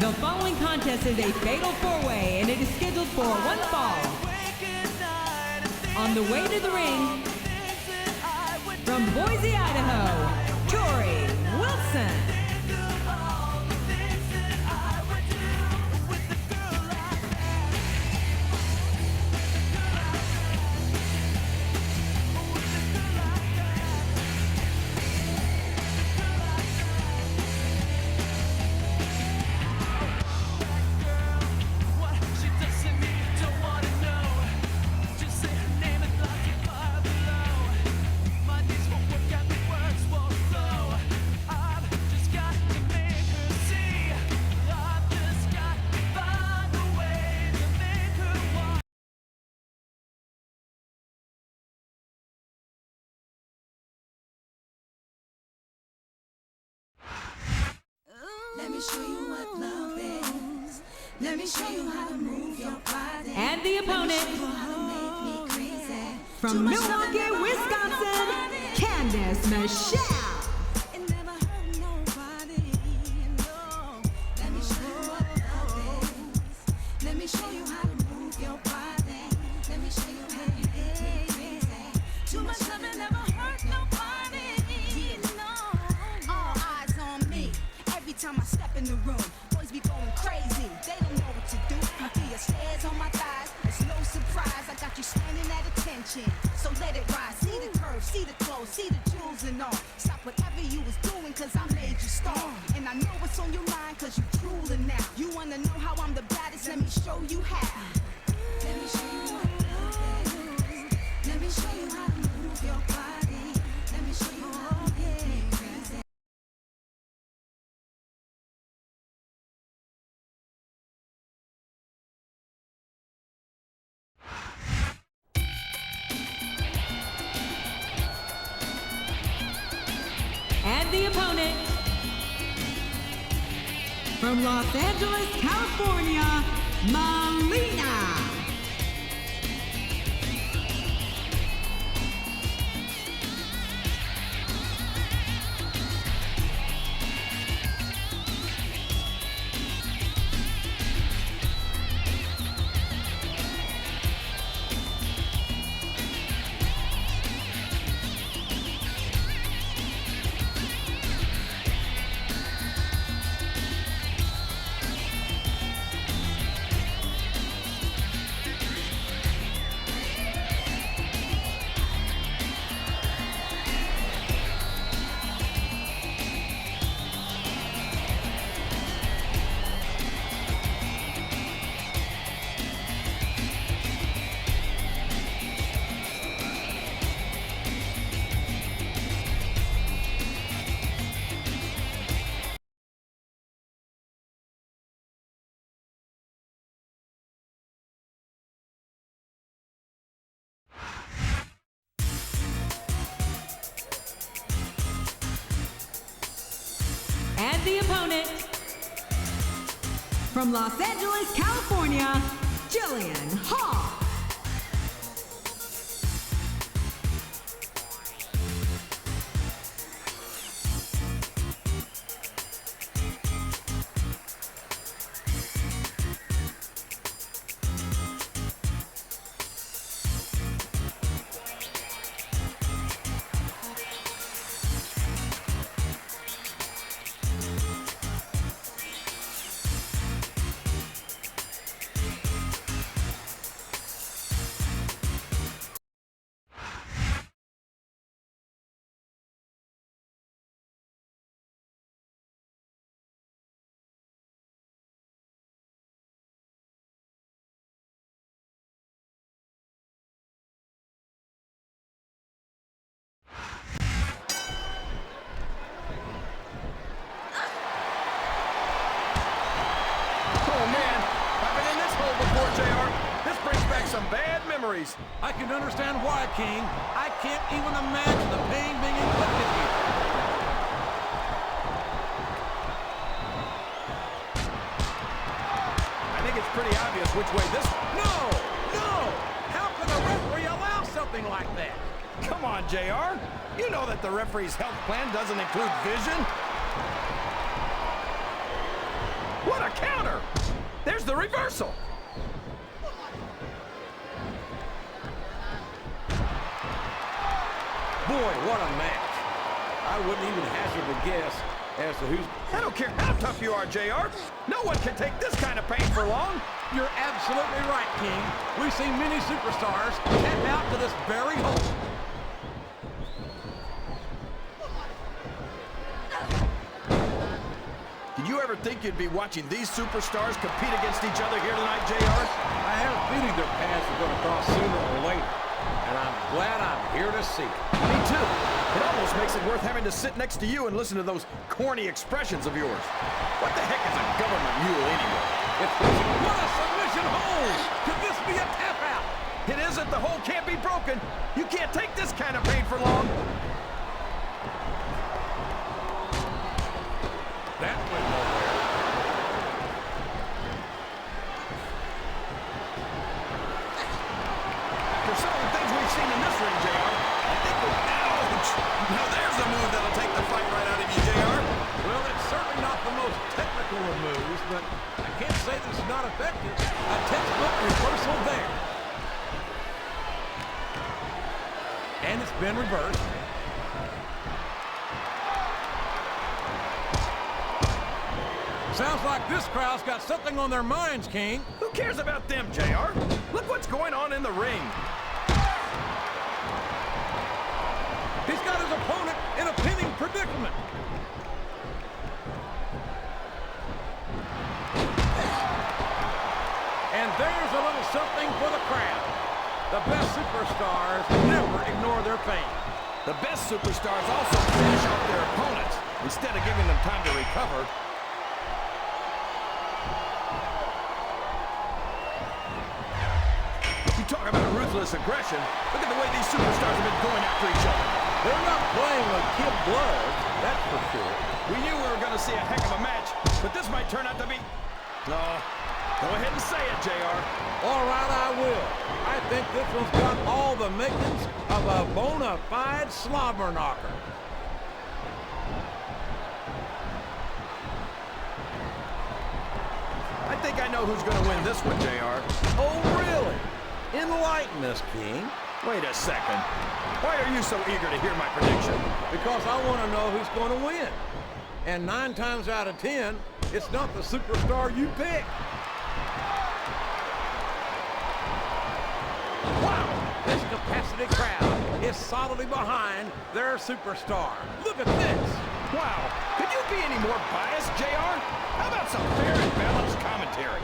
The following contest is a fatal four-way, and it is scheduled for one fall. On the way to the ring, from Boise, Idaho, Torrie Wilson. Let me show you what love is. Let me show you how to move your body. And the opponent, from Milwaukee, Wisconsin, Candice Michelle. It never hurt nobody, no. Let me show you what love is. Let me show you how to move your body. Let me show you how to make me crazy. Too much love and never hurt nobody, no. All eyes on me. Every time I step in the room, boys be going crazy. They don't know what to do. I feel your stares on my thighs. It's no surprise. I got you standing at attention. So let it rise. See the curves, see the clothes, see the jewels and all. Stop whatever you was doing, cause I made you star. And I know what's on your mind, cause you drooling now. You wanna know how I'm the baddest? Let me show you how. Let me show you what love is. Let me show you how to move your body. Let me show you how to make me crazy. And the opponent, from Los Angeles, California, Melina. And the opponent, from Los Angeles, California, Jillian. Some bad memories. I can understand why, King. I can't even imagine the pain being inflicted here. I think it's pretty obvious which way this... No! No! How can a referee allow something like that? Come on, JR. You know that the referee's health plan doesn't include vision. What What a counter! There's the reversal. Boy, what a match. I wouldn't even hazard a guess as to who's... I don't care how tough you are, JR. No one can take this kind of pain for long. You're absolutely right, King. We've seen many superstars tap out to this very hole. Did you ever think you'd be watching these superstars compete against each other here tonight, JR? I have a feeling their paths are going to cross sooner or later, and I'm glad I'm here to see it. Me too. It almost makes it worth having to sit next to you and listen to those corny expressions of yours. What the heck is a government mule anyway? What a submission hold! Could this be a tap out? It isn't. The hole can't be broken. You can't take this kind of pain for long. That went nowhere. For some of the things we've seen in this ring, JR, I think we're... Ouch! Now there's a move that'll take the fight right out of you, JR. Well, it's certainly not the most technical of moves, but I can't say that it's not effective. A textbook reversal there. And it's been reversed. Sounds like this crowd's got something on their minds, King. Who cares about them, JR? Look what's going on in the ring. He's got his opponent in a pinning predicament. And there's a little something for the crowd. The best superstars never ignore their pain. The best superstars also finish off their opponents instead of giving them time to recover. You talk about ruthless aggression. Look at the way these superstars have been going after each other. They're not playing with kid gloves, that's for sure. We knew we were going to see a heck of a match, but this might turn out to be... No, go ahead and say it, JR. All right, I will. I think this one's got all the makings of a bona fide slobber knocker. I think I know who's going to win this one, JR. Oh, really? Enlighten us, King. Wait a second. Why are you so eager to hear my prediction? Because I want to know who's going to win. And 9 times out of 10, it's not the superstar you pick. Wow! This capacity crowd is solidly behind their superstar. Look at this. Wow. Could you be any more biased, JR? How about some fair and balanced commentary?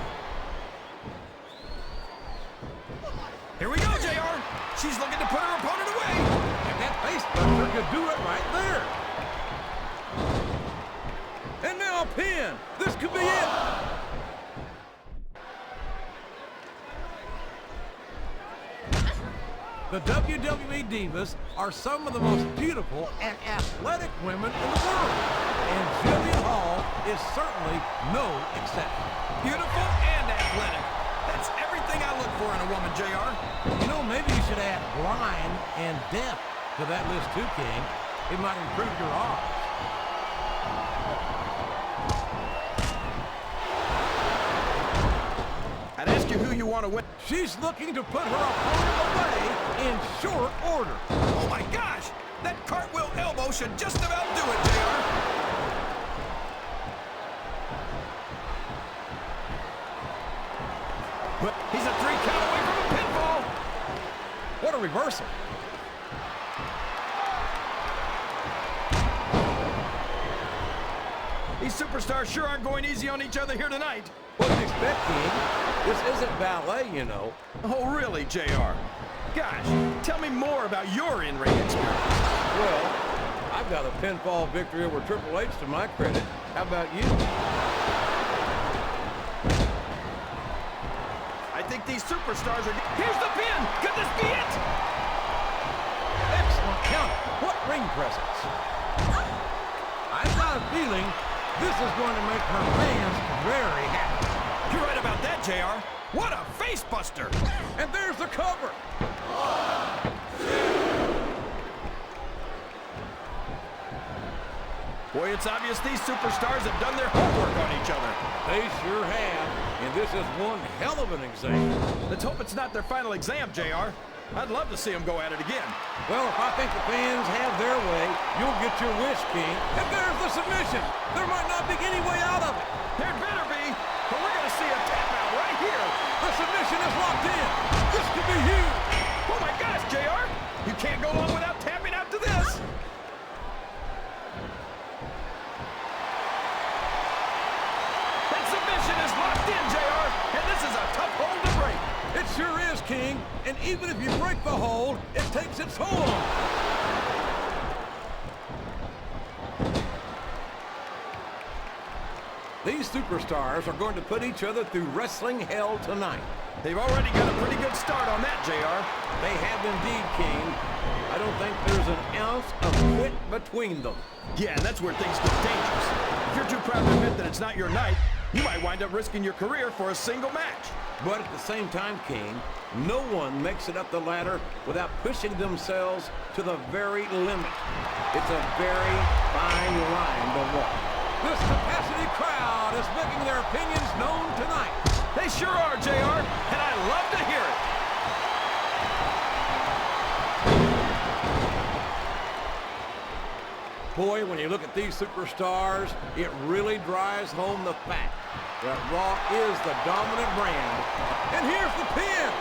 Here we go, JR. She's looking to put her opponent away. And that facebuster could do it right there. And now a pin. This could be it. The WWE Divas are some of the most beautiful and athletic women in the world. And Jillian Hall is certainly no exception. Beautiful and athletic. That's everything I look for in a woman, JR. You know, maybe you should add blind and deaf to that list too, King. It might improve your odds. I'd ask you who you want to win. She's looking to put her opponent away in short order. Oh my gosh! That cartwheel elbow should just about do it, JR. But he's a 3 count away from a pinfall. What a reversal. These superstars sure aren't going easy on each other here tonight. What do you expect, King? This isn't ballet, you know. Oh, really, JR? Gosh, tell me more about your in-ring experience. Well, I've got a pinfall victory over Triple H to my credit. How about you? I think these superstars are... Here's the pin! Could this be it? Excellent counter. What ring presence. I've got a feeling this is going to make her fans very happy. You're right about that, JR. What a face buster! And there's the cover. Boy, it's obvious these superstars have done their homework on each other. They sure have, and this is one hell of an example. Let's hope it's not their final exam, JR. I'd love to see them go at it again. Well, if I think the fans have their way, you'll get your wish, King. And there's the submission. There might not be any way out of it. There better be, but we're going to see a tap out right here. The submission is locked in. This could be huge. Oh my gosh, JR! You can't go on without tapping out to this. That submission is locked in, JR, and this is a tough hold to break. It sure is, King. And even if you break the hold, it takes its toll on you. These superstars are going to put each other through wrestling hell tonight. They've already got a pretty good start on that, JR. They have indeed, King. I don't think there's an ounce of quit between them. Yeah, and that's where things get dangerous. If you're too proud to admit that it's not your night, you might wind up risking your career for a single match. But at the same time, King, no one makes it up the ladder without pushing themselves to the very limit. It's a very fine line to walk. This capacity crowd is making their opinions known tonight. They sure are, JR, and I love to hear it. Boy, when you look at these superstars, it really drives home the fact that Raw is the dominant brand. And here's the pin.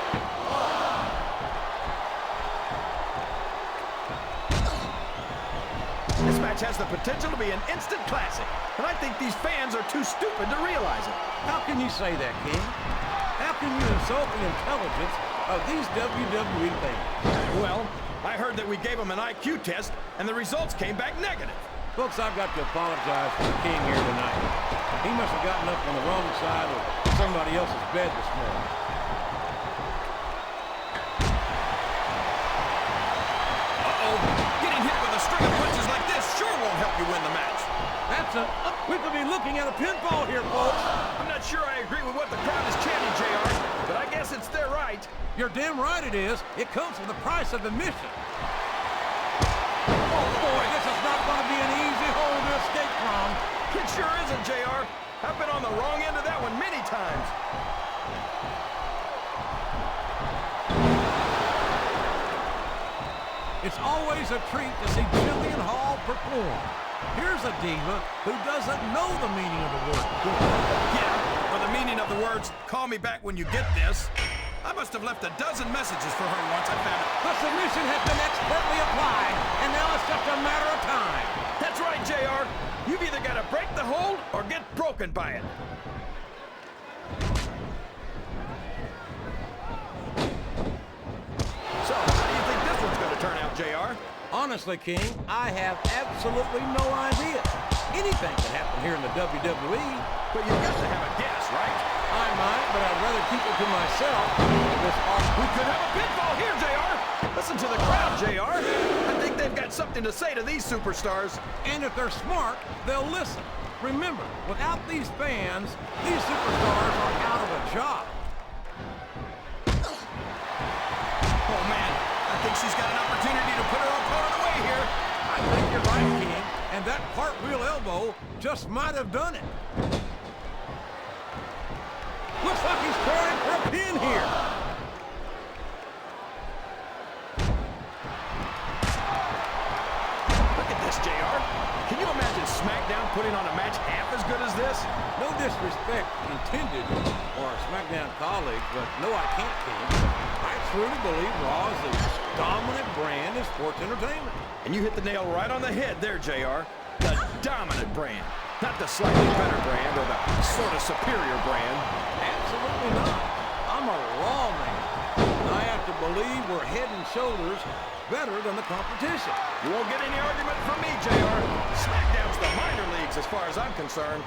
This match has the potential to be an instant classic, and I think these fans are too stupid to realize it. How can you say that, King? How can you insult the intelligence of these WWE fans? Well, I heard that we gave them an IQ test, and the results came back negative. Folks, I've got to apologize for the King here tonight. He must have gotten up on the wrong side of somebody else's bed this morning. Uh-oh. Getting hit with a string of punches like this sure won't help you win the match. We could be looking at a pinfall here, folks. I'm not sure I agree with what the crowd is chanting, JR, but I guess it's their right. You're damn right it is. It comes with the price of admission. Oh, boy, this is not going to be an easy hole to escape from. It sure isn't, JR. I've been on the wrong end of that one many times. It's always a treat to see Jillian Hall perform. Here's a diva who doesn't know the meaning of the word. Yeah, or the meaning of the words, call me back when you get this. I must have left a dozen messages for her once I found it. The submission has been expertly applied, and now it's just a matter of time. That's right, JR. You've either got to break the hold or get broken by it. So, how do you think this one's going to turn out, JR? Honestly, King, I have absolutely no idea. Anything can happen here in the WWE. But you've got to have a guess, right? I might, but I'd rather keep it to myself. We could have a pinfall here, JR. Listen to the crowd, JR. I think they've got something to say to these superstars. And if they're smart, they'll listen. Remember, without these fans, these superstars are out of a job. Oh, man. I think she's got an opportunity to put her opponent away here. I think you're right, King. And that cartwheel elbow just might have done it. Looks like he's trying for a pin here. Look at this, JR. Can you imagine Smackdown putting on a match half as good as this? No disrespect intended for our Smackdown colleagues, but no, I can't, King. I truly believe Raw is the dominant brand in sports entertainment. And you hit the nail right on the head there, JR. The dominant brand. Not the slightly better brand or the sort of superior brand. Absolutely not. I'm a Raw man. I have to believe we're head and shoulders better than the competition. You won't get any argument from me, JR. Smackdown's the minor leagues as far as I'm concerned.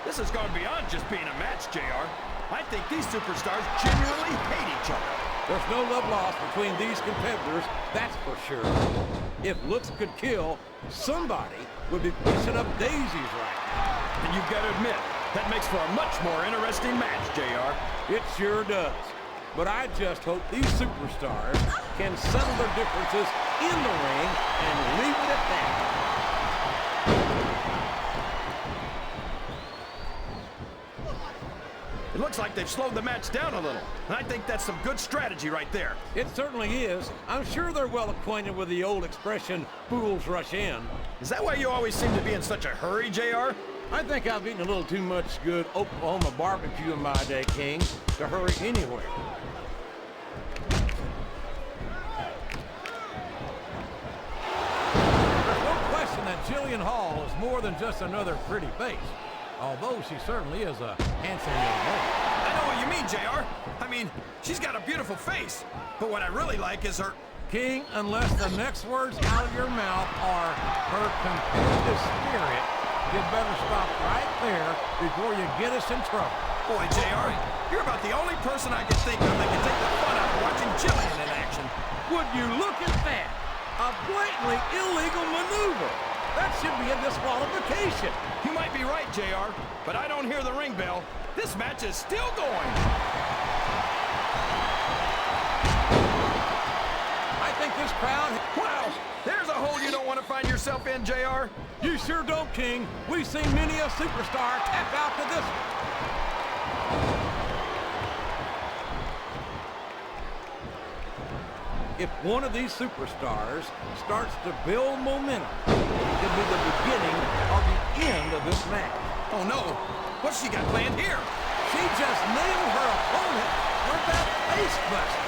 This has gone beyond just being a match, JR. I think these superstars genuinely hate each other. There's no love lost between these competitors, that's for sure. If looks could kill, somebody would be pushing up daisies right now. And you've got to admit, that makes for a much more interesting match, JR. It sure does. but I just hope these superstars can settle their differences in the ring and leave it at that. It looks like they've slowed the match down a little, and I think that's some good strategy right there. It certainly is. I'm sure they're well acquainted with the old expression, fools rush in. Is that why you always seem to be in such a hurry, JR? I think I've eaten a little too much good Oklahoma barbecue in my day, King, to hurry anywhere. There's no question that Jillian Hall is more than just another pretty face, although she certainly is a handsome young lady. I know what you mean, JR. I mean, she's got a beautiful face, but what I really like is her... King, unless the next words out of your mouth are her competitive spirit, you better stop right there before you get us in trouble. Boy, JR, you're about the only person I can think of that can take the fun out of watching Jillian in action. Would you look at that? A blatantly illegal maneuver. That should be a disqualification. You might be right, JR, but I don't hear the ring bell. This match is still going. I think this crowd... Wow, there's a hole you don't want to find yourself in, JR. You sure don't, King. We've seen many a superstar tap out to this one. If one of these superstars starts to build momentum, it could be the beginning of the end of this match. Oh no, what's she got planned here? She just nailed her opponent with that face buster.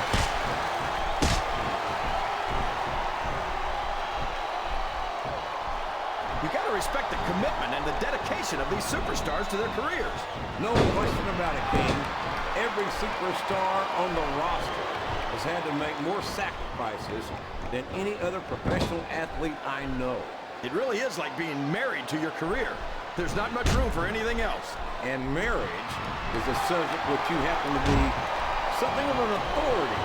You gotta respect the commitment and the dedication of these superstars to their careers. No question about it, King. Every superstar on the roster has had to make more sacrifices than any other professional athlete I know. It really is like being married to your career. There's not much room for anything else. And marriage is a subject which you happen to be something of an authority.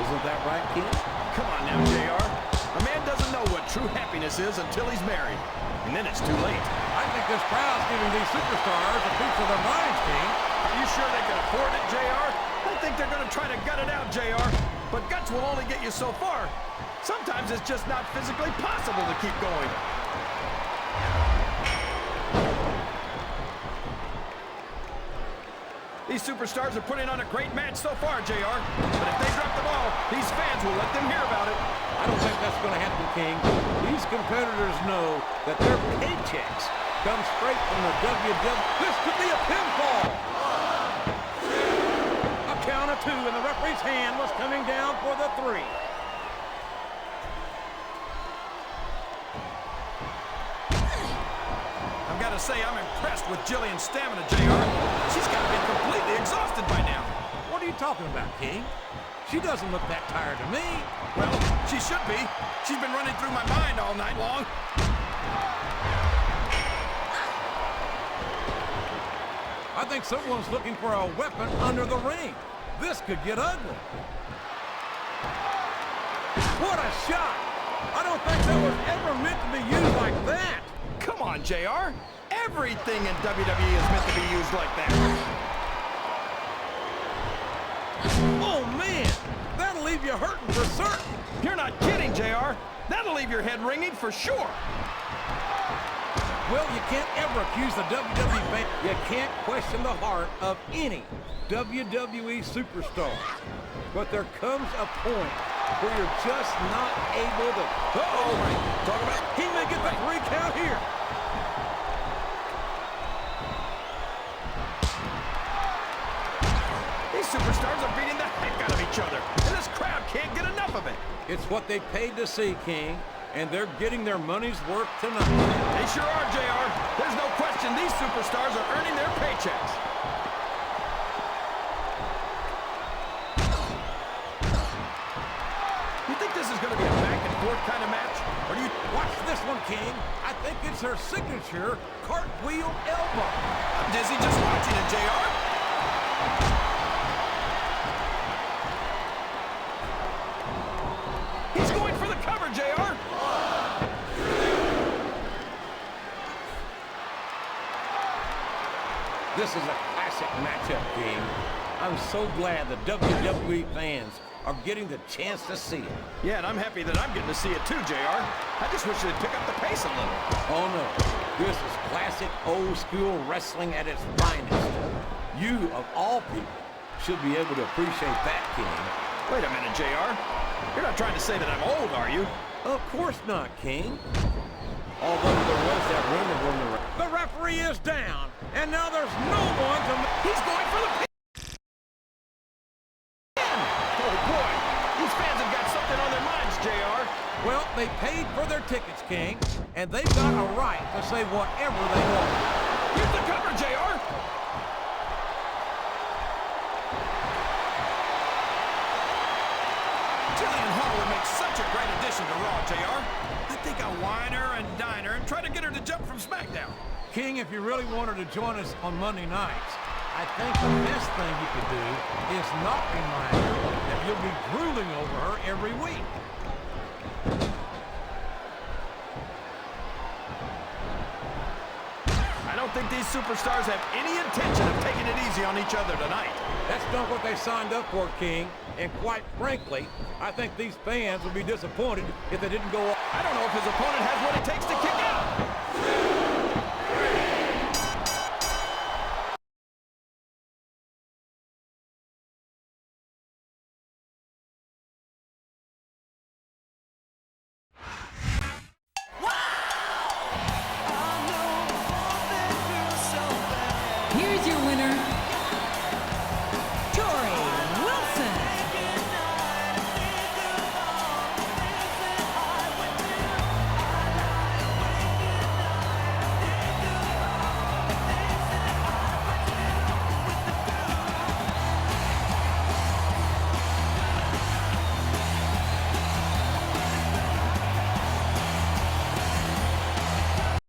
Isn't that right, King? Come on now, JR. A man doesn't know what true happiness is until he's married. And then it's too late. I think this crowd's giving these superstars a piece of their minds, King. Are you sure they can afford it, JR? I think they're gonna try to gut it out, JR. But guts will only get you so far. Sometimes it's just not physically possible to keep going. These superstars are putting on a great match so far, JR. But if they drop the ball, these fans will let them hear about it. I don't think that's going to happen, King. These competitors know that their paychecks come straight from the WWE. This could be a pinfall. A count of 2, and the referee's hand was coming down for the 3. I've got to say, I'm impressed with Jillian's stamina, JR. She's got to be completely exhausted by now. What are you talking about, King? She doesn't look that tired to me. Well, she should be. She's been running through my mind all night long. I think someone's looking for a weapon under the ring. This could get ugly. What a shot! I don't think that was ever meant to be used like that. Come on, JR. Everything in WWE is meant to be used like that. Oh, man! That'll leave you hurting for certain. You're not kidding, JR. That'll leave your head ringing for sure. Well, you can't ever accuse the WWE fan. You can't question the heart of any WWE superstar. But there comes a point where you're just not able to... Uh-oh. Talk about... He may get the 3 count here. These superstars are beating the heck out of each other, and this crowd can't get enough of it. It's what they paid to see, King, and they're getting their money's worth tonight. They sure are, JR. There's no question these superstars are earning their paychecks. You think this is going to be a back-and-forth kind of match? Or do you... Watch this one, King. I think it's her signature cartwheel elbow. I'm dizzy just watching it, JR. He's going for the cover, JR. This is a classic matchup, King. I'm so glad the WWE fans are getting the chance to see it. Yeah, and I'm happy that I'm getting to see it too, JR. I just wish they'd pick up the pace a little. Oh no, this is classic old school wrestling at its finest. You, of all people, should be able to appreciate that, King. Wait a minute, JR. You're not trying to say that I'm old, are you? Of course not, King. Although there was that rumor when the referee is down, and now there's no one to... He's going for the pin! Oh boy, these fans have got something on their minds, JR. Well, they paid for their tickets, King, and they've got a right to say whatever they want. Here's the cover, JR. Jillian would make such a great addition to Raw, JR. I think I'll wine her and dine her and try to get her to jump from Smackdown. King, if you really want her to join us on Monday nights, I think the best thing you could do is not remind her that you'll be drooling over her every week. I don't think these superstars have any intention of taking it easy on each other tonight. That's not what they signed up for, King. And quite frankly, I think these fans would be disappointed if they didn't go off. I don't know if his opponent has what it takes to kick out.